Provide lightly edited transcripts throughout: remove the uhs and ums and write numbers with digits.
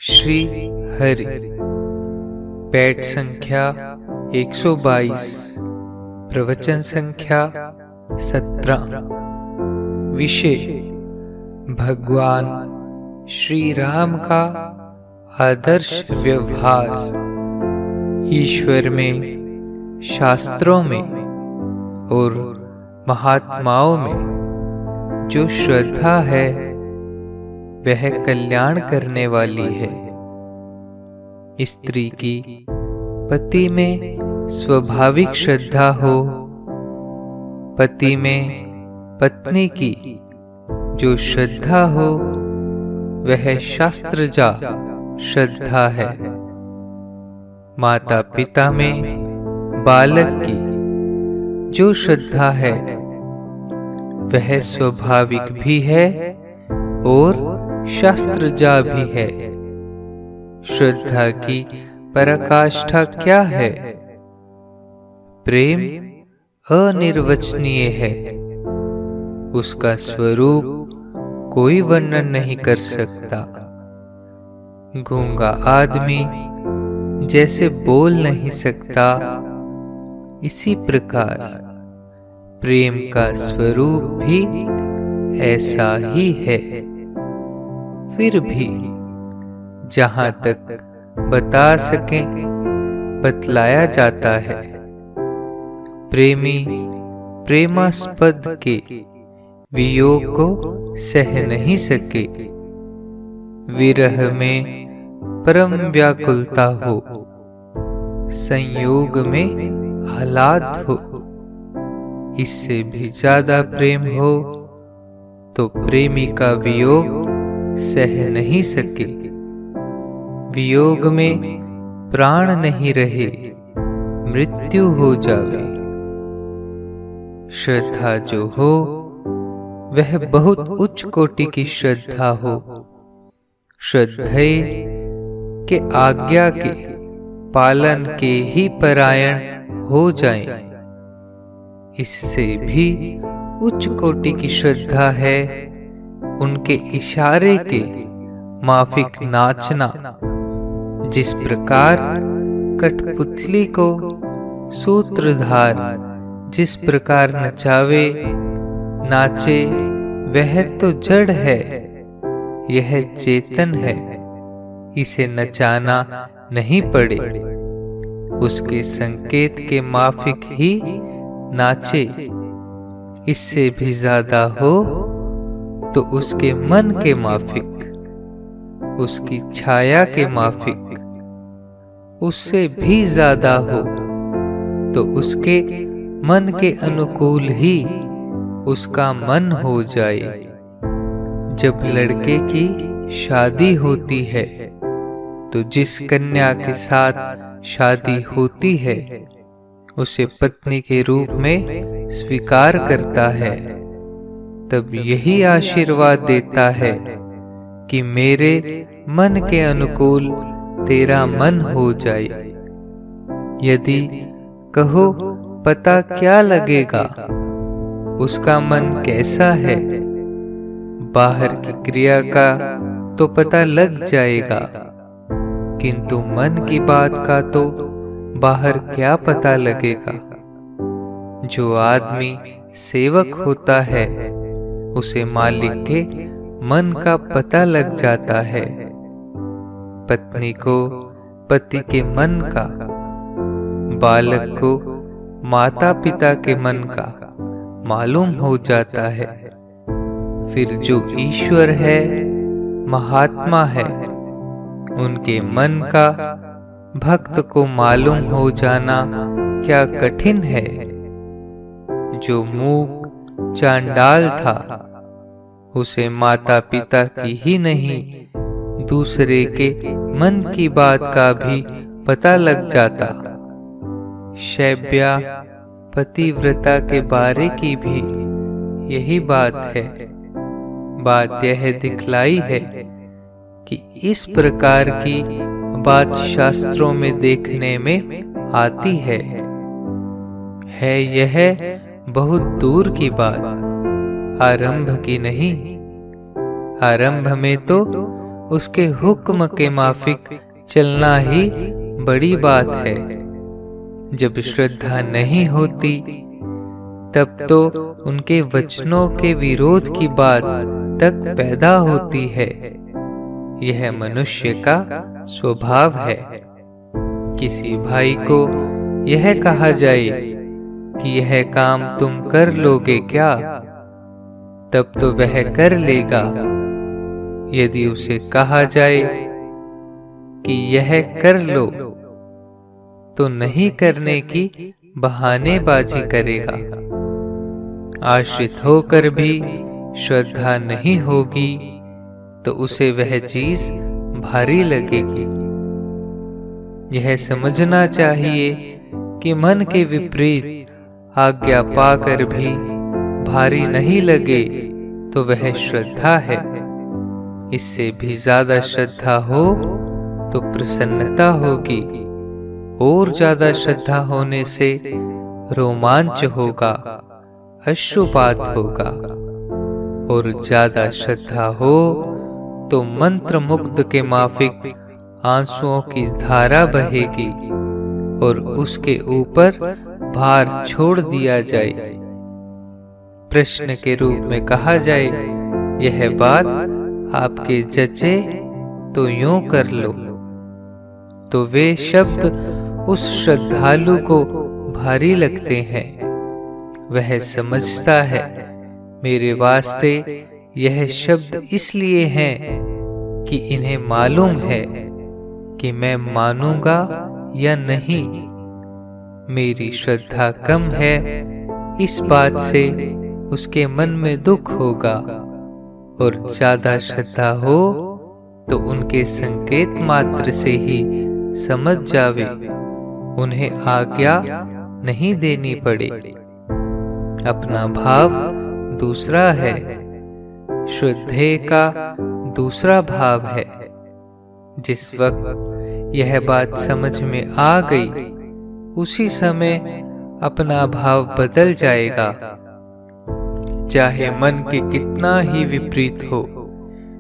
श्री हरि। पैठ संख्या 122, प्रवचन संख्या 17। विषय भगवान श्री राम का आदर्श व्यवहार। ईश्वर में, शास्त्रों में और महात्माओं में जो श्रद्धा है वह कल्याण करने वाली है। स्त्री की पति में स्वाभाविक श्रद्धा हो, पति में पत्नी की जो श्रद्धा हो वह शास्त्रजा श्रद्धा है। माता पिता में बालक की जो श्रद्धा है वह स्वाभाविक भी है और शास्त्रजा भी है। श्रद्धा की पराकाष्ठा क्या है? प्रेम अनिर्वचनीय है, उसका स्वरूप कोई वर्णन नहीं कर सकता। गूंगा आदमी जैसे बोल नहीं सकता, इसी प्रकार प्रेम का स्वरूप भी ऐसा ही है। फिर भी जहां तक बता सकें बतलाया जाता है। प्रेमी प्रेमास्पद के वियोग को सह नहीं सके, विरह में परम व्याकुलता हो, संयोग में आह्लाद हो। इससे भी ज्यादा प्रेम हो तो प्रेमी का वियोग सह नहीं सके। वियोग में प्राण नहीं रहे, मृत्यु हो जावे। श्रद्धा जो हो वह बहुत उच्च कोटि की श्रद्धा हो। श्रद्धेय के आज्ञा के पालन के ही परायण हो जाएं। इससे भी उच्च कोटि की श्रद्धा है उनके इशारे के माफिक नाचना। जिस प्रकार कठपुतली को सूत्रधार जिस प्रकार नचावे नाचे, वह तो जड़ है, यह चेतन है। इसे नचाना नहीं पड़े, उसके संकेत के माफिक ही नाचे। इससे भी ज्यादा हो तो उसके मन के माफिक, उसकी छाया के माफिक। उससे भी ज्यादा हो तो उसके मन के अनुकूल ही उसका मन हो जाए। जब लड़के की शादी होती है तो जिस कन्या के साथ शादी होती है उसे पत्नी के रूप में स्वीकार करता है, तब यही आशीर्वाद देता है कि मेरे मन के अनुकूल तेरा मन हो जाए। यदि कहो पता क्या लगेगा उसका मन कैसा है, बाहर की क्रिया का तो पता लग जाएगा, किंतु मन की बात का तो बाहर क्या पता लगेगा। जो आदमी सेवक होता है उसे मालिक के मन का पता लग जाता है। पत्नी को पति के मन का, बालक को माता पिता के मन का मालूम हो जाता है। फिर जो ईश्वर है, महात्मा है, उनके मन का भक्त को मालूम हो जाना क्या कठिन है। जो मूक चांडाल था उसे माता पिता की ही नहीं दूसरे के मन की बात का भी पता लग जाता। शैब्या पतिव्रता के बारे की भी यही बात है। बात यह दिखलाई है कि इस प्रकार की बात शास्त्रों में देखने में आती है यह बहुत दूर की बात, आरंभ की नहीं। आरंभ में तो उसके हुक्म के माफिक चलना ही बड़ी बात है। जब श्रद्धा नहीं होती तब तो उनके वचनों के विरोध की बात तक पैदा होती है। यह मनुष्य का स्वभाव है। किसी भाई को यह कहा जाए कि यह काम तुम कर लोगे क्या, तब तो वह कर लेगा। यदि उसे कहा जाए कि यह कर लो, तो नहीं करने की बहानेबाजी करेगा। आश्रित होकर भी श्रद्धा नहीं होगी तो उसे वह चीज भारी लगेगी। यह समझना चाहिए कि मन के विपरीत आज्ञा पाकर भी भारी नहीं लगे तो वह श्रद्धा है। इससे भी ज्यादा श्रद्धा हो तो प्रसन्नता होगी, और ज्यादा श्रद्धा होने से रोमांच होगा, अश्रुपात होगा, और ज्यादा श्रद्धा हो तो मंत्र मुग्ध के माफिक आंसुओं की धारा बहेगी और उसके ऊपर भार छोड़ दिया जाए। प्रश्न के रूप में कहा जाए, यह बात आपके जचे तो यूं कर लो, तो वे शब्द उस श्रद्धालु को भारी लगते हैं। वह समझता है मेरे वास्ते यह शब्द इसलिए हैं कि इन्हें मालूम है कि मैं मानूंगा या नहीं। मेरी श्रद्धा कम है, इस बात से उसके मन में दुख होगा, और ज्यादा श्रद्धा हो तो उनके संकेत मात्र से ही समझ जावे, उन्हें आज्ञा नहीं देनी पड़े। अपना भाव दूसरा है, श्रद्धे का दूसरा भाव है। जिस वक्त यह बात समझ में आ गई, उसी समय अपना भाव बदल जाएगा। चाहे मन के कितना ही विपरीत हो,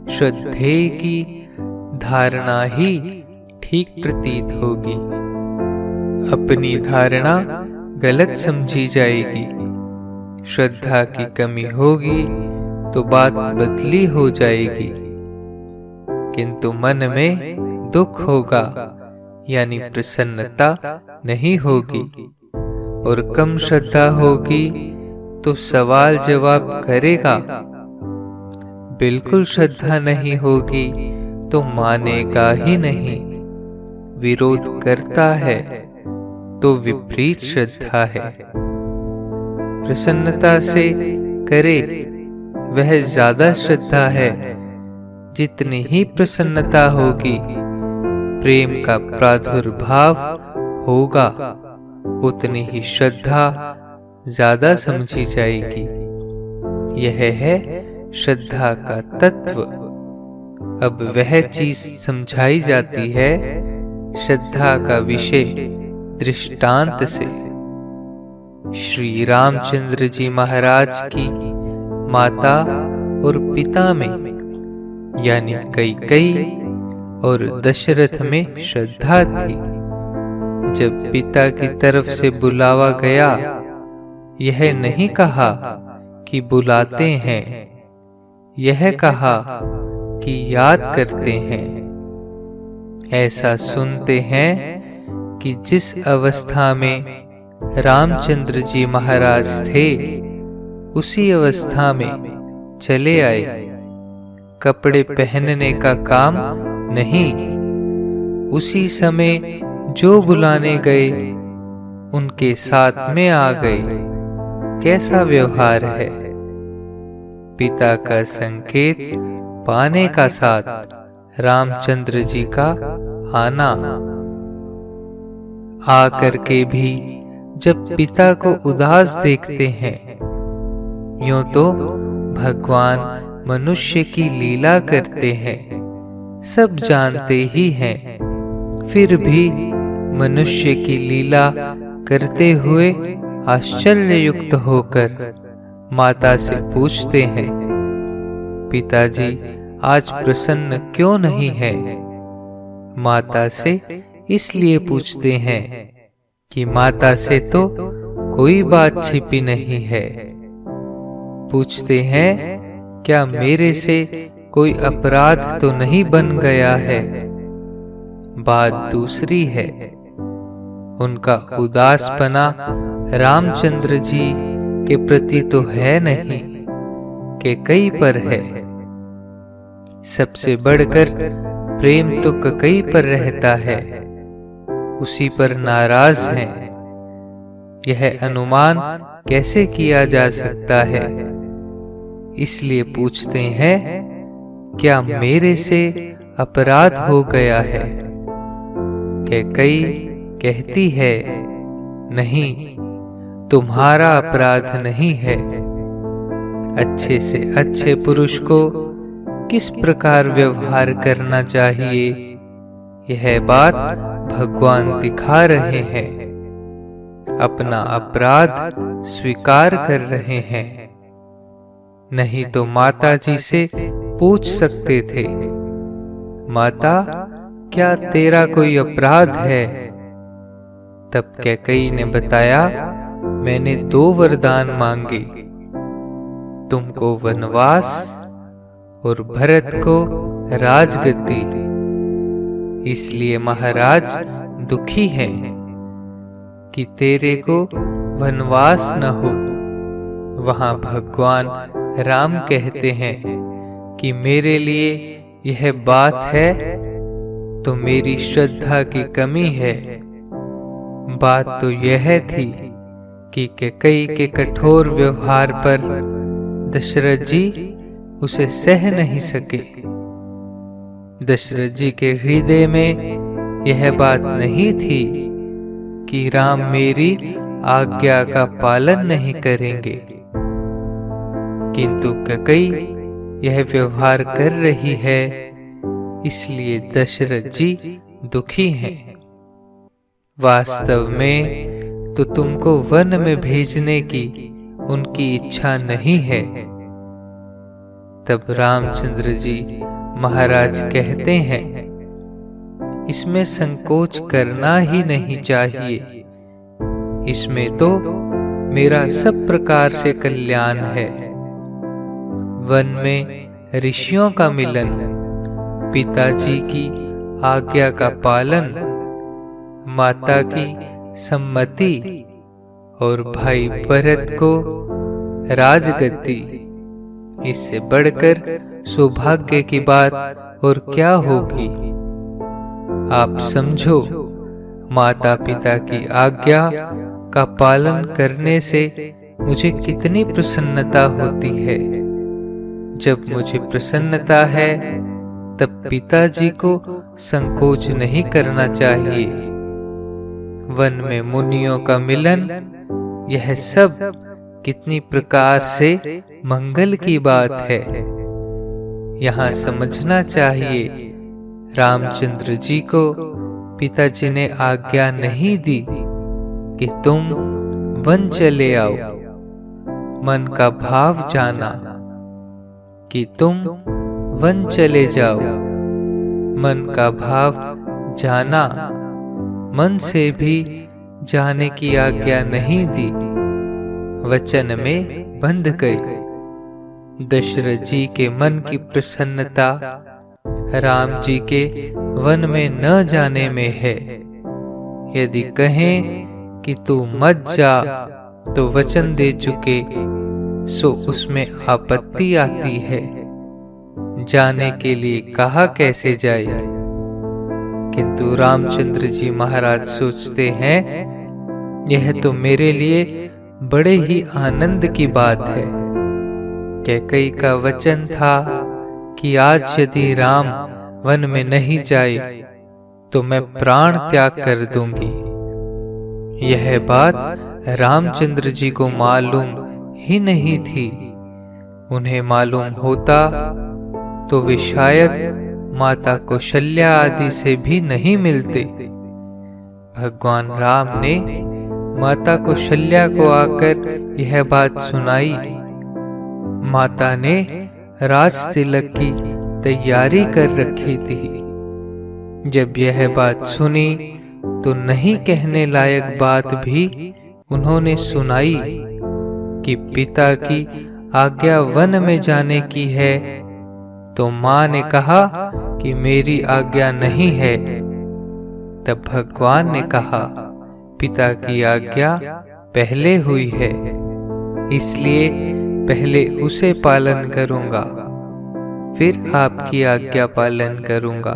श्रद्धे की धारणा ही ठीक प्रतीत होगी। अपनी धारणा गलत समझी जाएगी। श्रद्धा की कमी होगी तो बात बदली हो जाएगी, किंतु मन में दुख होगा, यानी प्रसन्नता नहीं होगी। और कम श्रद्धा होगी तो सवाल जवाब करेगा। बिल्कुल श्रद्धा नहीं होगी तो मानेगा ही नहीं। विरोध करता है तो विपरीत श्रद्धा है। प्रसन्नता से करे वह ज्यादा श्रद्धा है। जितनी ही प्रसन्नता होगी, प्रेम का प्रादुर्भाव होगा, उतनी ही श्रद्धा ज्यादा समझी जाएगी। यह है श्रद्धा का तत्व। अब वह चीज समझाई जाती है श्रद्धा का विषय दृष्टांत से। श्री रामचंद्र जी महाराज की माता और पिता में, यानी कैकेयी और दशरथ में श्रद्धा थी। जब पिता की तरफ से बुलावा गया, यह नहीं कहा कि बुलाते हैं, यह कहा कि याद करते हैं। ऐसा सुनते हैं कि जिस अवस्था में रामचंद्र जी महाराज थे, उसी अवस्था में चले आए। कपड़े पहनने का काम नहीं, उसी समय जो बुलाने गए उनके साथ में आ गए। कैसा व्यवहार है। पिता का संकेत पाने का साथ रामचंद्र जी का आना। आकर के भी जब पिता को उदास देखते हैं, यूं तो भगवान मनुष्य की लीला करते हैं, सब जानते ही हैं। फिर भी मनुष्य की लीला करते हुए आश्चर्ययुक्त होकर माता से पूछते हैं, पिताजी आज प्रसन्न क्यों नहीं है। माता से इसलिए पूछते हैं कि माता से तो कोई बात छिपी नहीं है। पूछते हैं क्या मेरे से कोई अपराध तो नहीं बन गया है। बात दूसरी है, उनका उदासपना रामचंद्र जी के प्रति तो है नहीं कि कई पर है। सबसे बढ़कर प्रेम तो कई पर रहता है, उसी पर नाराज हैं। यह अनुमान कैसे किया जा सकता है। इसलिए पूछते हैं क्या मेरे से अपराध हो गया है। कई कहती है नहीं, तुम्हारा अपराध नहीं है। अच्छे से अच्छे पुरुष को किस प्रकार व्यवहार करना चाहिए, यह बात भगवान दिखा रहे हैं। अपना अपराध स्वीकार कर रहे हैं। नहीं तो माता जी से पूछ सकते थे, माता क्या तेरा कोई अपराध है। तब कैकेयी ने बताया, मैंने 2 वरदान मांगे, तुमको वनवास और भरत को राजगद्दी। इसलिए महाराज दुखी हैं कि तेरे को वनवास न हो। वहां भगवान राम कहते हैं कि मेरे लिए यह बात है तो मेरी श्रद्धा की कमी है। बात तो यह थी कि कैकेयी के कठोर व्यवहार पर दशरथ जी उसे सह नहीं सके। दशरथ जी के हृदय में यह बात नहीं थी कि राम मेरी आज्ञा का पालन नहीं करेंगे, किंतु कैकेयी यह व्यवहार कर रही है, इसलिए दशरथ जी दुखी हैं। वास्तव में तो तुमको वन में भेजने की उनकी इच्छा नहीं है। तब रामचंद्र जी महाराज कहते हैं, इसमें संकोच करना ही नहीं चाहिए। इसमें तो मेरा सब प्रकार से कल्याण है। वन में ऋषियों का मिलन, पिताजी की आज्ञा का पालन, माता की सम्मति और भाई भरत को राजगद्दी, इससे बढ़कर सौभाग्य की बात और क्या होगी। आप समझो, माता पिता की आज्ञा का पालन करने से मुझे कितनी प्रसन्नता होती है। जब मुझे प्रसन्नता है तब पिताजी को संकोच नहीं करना चाहिए। वन में मुनियों का मिलन, यह सब कितनी प्रकार से मंगल की बात है। यहाँ समझना चाहिए, रामचंद्र जी को पिताजी ने आज्ञा नहीं दी कि तुम वन चले आओ। मन का भाव जाना कि तुम वन चले जाओ। मन का भाव जाना, मन से भी जाने की आज्ञा नहीं दी, वचन में बंध गई। दशरथ जी के मन की प्रसन्नता राम जी के वन में न जाने में है। यदि कहें कि तू मत जा तो वचन दे चुके, सो उसमें आपत्ति आती है। जाने के लिए कहा कैसे जाए। किंतु रामचंद्र जी महाराज सोचते हैं, यह तो मेरे लिए बड़े ही आनंद की बात है। कैकेयी का वचन था कि आज यदि राम वन में नहीं जाए तो मैं प्राण त्याग कर दूंगी। यह बात रामचंद्र जी को मालूम ही नहीं थी। उन्हें मालूम होता तो वे शायद माता कौशल्या आदि से भी नहीं मिलते। भगवान राम ने माता कौशल्या को आकर यह बात सुनाई। माता ने राज तिलक की तैयारी कर रखी थी। जब यह बात सुनी तो नहीं कहने लायक बात भी उन्होंने सुनाई कि पिता की आज्ञा वन में जाने की है। तो माँ ने कहा कि मेरी आज्ञा नहीं है। तब भगवान ने कहा, पिता की आज्ञा पहले हुई है, इसलिए पहले उसे पालन करूंगा, फिर आपकी आज्ञा पालन करूंगा।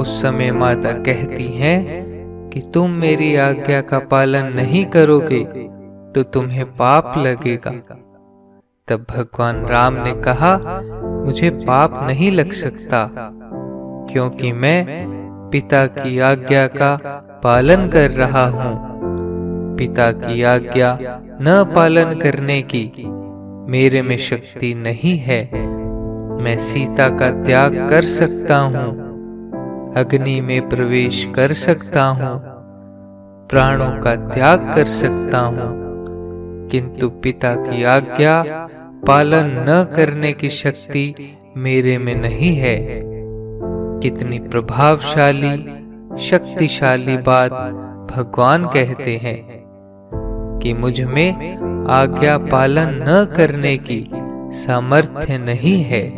उस समय माता कहती हैं कि तुम मेरी आज्ञा का पालन नहीं करोगे तो तुम्हें पाप लगेगा। तब भगवान राम ने कहा, मुझे पाप नहीं लग सकता, क्योंकि मैं पिता की आज्ञा का पालन कर रहा हूँ। पिता की आज्ञा न पालन करने की मेरे में शक्ति नहीं है। मैं सीता का त्याग कर सकता हूँ, अग्नि में प्रवेश कर सकता हूँ, प्राणों का त्याग कर सकता हूँ, किंतु पिता की आज्ञा पालन न करने की शक्ति मेरे में नहीं है। कितनी प्रभावशाली शक्तिशाली बात भगवान कहते हैं कि मुझ में आज्ञा पालन न करने की सामर्थ्य नहीं है।